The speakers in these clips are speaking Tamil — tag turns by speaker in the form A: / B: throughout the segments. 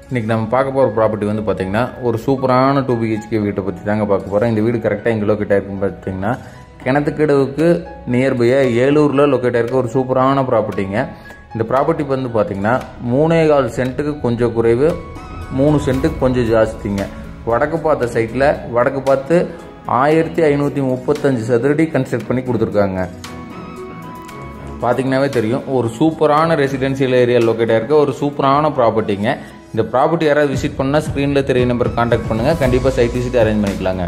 A: இன்றைக்கி நம்ம பார்க்க போகிற ப்ராப்பர்ட்டி வந்து பார்த்திங்கன்னா ஒரு சூப்பரான 2 BHK வீட்டை பற்றி தாங்க பார்க்க போகிறோம். இந்த வீடு கரெக்டாக எங்கே லொக்கேட் ஆகிருக்குன்னு பார்த்தீங்கன்னா கிணத்துக்கடவுக்கு நியர்பையாக ஏலூரில் லொக்கேட் ஆகிருக்க ஒரு சூப்பரான ப்ராப்பர்ட்டிங்க. இந்த ப்ராப்பர்ட்டி வந்து பார்த்திங்கன்னா 3.25 சென்ட்டுக்கு கொஞ்சம் குறைவு, 3 சென்ட்டுக்கு கொஞ்சம் ஜாஸ்திங்க. வடக்கு பார்த்த சைட்டில் வடக்கு பார்த்து 1535 சதுரடி கன்ஸ்ட்ரக்ட் பண்ணி கொடுத்துருக்காங்க. பார்த்தீங்கன்னாவே தெரியும், ஒரு சூப்பரான ரெசிடென்சியல் ஏரியா லொக்கேட் ஆகிருக்க ஒரு சூப்பரான ப்ராப்பர்ட்டிங்க. இந்த ப்ராப்பர்ட்டி யாராவது விசிட் பண்ணால் ஸ்க்ரீனில் தெரிய நம்பர் கான்டாக்ட் பண்ணுங்கள், கண்டிப்பாக சைட் விசிட் அரேஞ்ச் பண்ணிக்கலாங்க.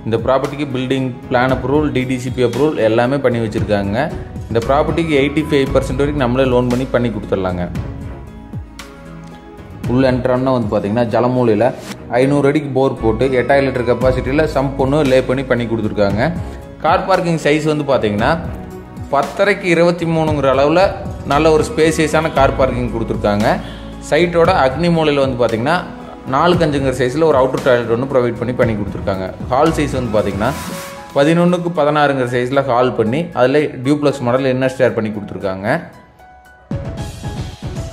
A: இந்த ப்ராப்பர்ட்டிக்கு building plan approval, DTCP approval எல்லாமே பண்ணி வச்சுருக்காங்க. இந்த ப்ராப்பர்ட்டிக்கு 85% வரைக்கும் நம்மளே லோன் பண்ணி கொடுத்துடலாங்க. உள்ள என்ட்ரான்னா வந்து பார்த்தீங்கன்னா ஜலமூலையில் 500 அடிக்கு போர் போட்டு 8000 லிட்டர் கெப்பாசிட்டியில் சம்ப் ஒன்று லே பண்ணி கொடுத்துருக்காங்க. கார் பார்க்கிங் சைஸ் வந்து பார்த்தீங்கன்னா 10:30க்கு 23ங்கிற அளவில் நல்ல ஒரு ஸ்பேசியஸான கார் பார்க்கிங் கொடுத்துருக்காங்க. சைட்டோட அக்னி மூலையில் வந்து பார்த்தீங்கன்னா 4-5ங்கிற சைஸில் ஒரு அவுட்டர் டாய்லெட் ஒன்று ப்ரொவைட் பண்ணி கொடுத்துருக்காங்க. ஹால் சைஸ் வந்து பார்த்தீங்கன்னா 11க்கு 16ங்கிற சைஸில் ஹால் பண்ணி அதில் டியூப்ளக்ஸ் மாடல் இன்னர் ஸ்டேர் பண்ணி கொடுத்துருக்காங்க.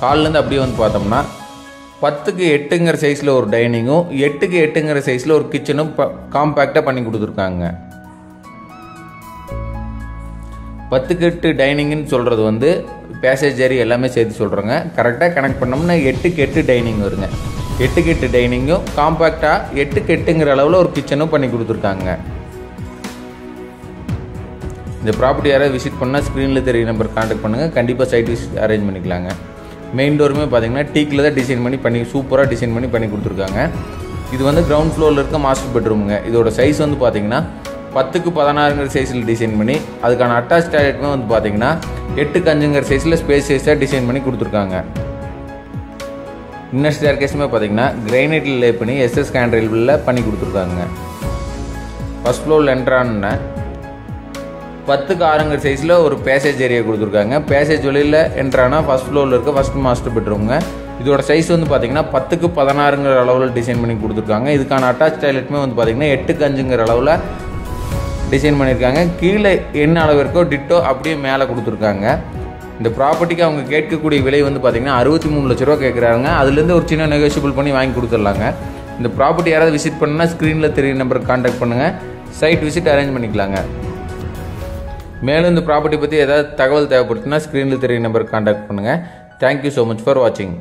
A: ஹால்லேருந்து அப்படியே வந்து பார்த்தோம்னா 10க்கு 8ங்கிற சைஸில் ஒரு டைனிங்கும் 8க்கு 8ங்கிற சைஸில் ஒரு கிச்சனும் காம்பேக்டாக பண்ணி கொடுத்துருக்காங்க. 10க்கு 8 டைனிங்னு சொல்கிறது வந்து பேசேஜ் ஏரியா எல்லாமே சேர்த்து சொல்கிறேங்க. கரெக்டாக கனெக்ட் பண்ணோம்னா 8க்கு 8 டைனிங் வருங்க. 8க்கு 8 டைனிங்கும் காம்பேக்டாக 8க்கு 8ங்கிற அளவில் ஒரு கிச்சனும் பண்ணி கொடுத்துருக்காங்க. இந்த ப்ராப்பர்ட்டி யாராவது விசிட் பண்ணால் ஸ்க்ரீனில் தெரிய நம்பர் கான்டாக்ட் பண்ணுங்கள், கண்டிப்பாக சைட் விசிட் அரேஞ்ச் பண்ணிக்கலாங்க. மெயின் டோருமே பார்த்தீங்கன்னா டீக்கில் தான் டிசைன் பண்ணி சூப்பராக டிசைன் பண்ணி கொடுத்துருக்காங்க. இது வந்து கிரவுண்ட் ஃப்ளோரில் இருக்க மாஸ்டர் பெட்ரூமுங்க. இதோட சைஸ் வந்து பார்த்தீங்கன்னா 10க்கு 16ங்கிற சைஸில் டிசைன் பண்ணி அதுக்கான அட்டாச் டாய்லெட்டுமே வந்து பார்த்தீங்கன்னா 8க்கு 5ங்கிற சைஸில் ஸ்பேஸாக டிசைன் பண்ணி கொடுத்துருக்காங்க. இன்னர் ஸ்டேர்கேஸுமே பார்த்தீங்கன்னா கிரைனைட்டில் லே பண்ணி SS கேண்ட்ரெயிலில் பண்ணி கொடுத்துருக்காங்க. ஃபர்ஸ்ட் ஃப்ளோரில் என்ட்ரான 10க்கு 6ங்கிற சைஸில் ஒரு பேசேஜ் ஏரியா கொடுத்துருக்காங்க. பேசேஜ் வெளியில் என்ட்ரானா ஃபர்ஸ்ட் ஃப்ளோரில் இருக்க ஃபர்ஸ்ட் மாஸ்டர் பெட்ரூமுங்க. இதோட சைஸ் வந்து பார்த்தீங்கன்னா 10க்கு 16ங்கிற அளவில் டிசைன் பண்ணி கொடுத்துருக்காங்க. இதுக்கான அட்டாச் டாய்லெட்டுமே வந்து பார்த்தீங்கன்னா 8க்கு 5ங்கிற அளவில் டிசைன் பண்ணியிருக்காங்க. கீழே என்ன அளவு இருக்கோ டிட்டோ அப்படியே மேலே கொடுத்துருக்காங்க. இந்த ப்ராப்பர்ட்டிக்கு அவங்க கேட்கக்கூடிய விலை வந்து பார்த்தீங்கன்னா 63 லட்ச ரூபா கேட்குறாங்க. அதுலேருந்து ஒரு சின்ன நெகோஷியபிள் பண்ணி வாங்கி கொடுத்துடலாங்க. இந்த ப்ராப்பர்ட்டி யாராவது விசிட் பண்ணால் ஸ்க்ரீனில் தெரிய நம்பருக்கு கான்டாக்ட் பண்ணுங்கள், சைட் விசிட் அரேஞ்ச் பண்ணிக்கலாங்க. மேலும் இந்த ப்ராப்பர்ட்டி பற்றி ஏதாவது தகவல் தேவைப்படுச்சுன்னா ஸ்க்ரீனில் தெரிய நம்பருக்கு கான்டாக்ட் பண்ணுங்கள். தேங்க்யூ ஸோ மச் ஃபார் வாட்சிங்.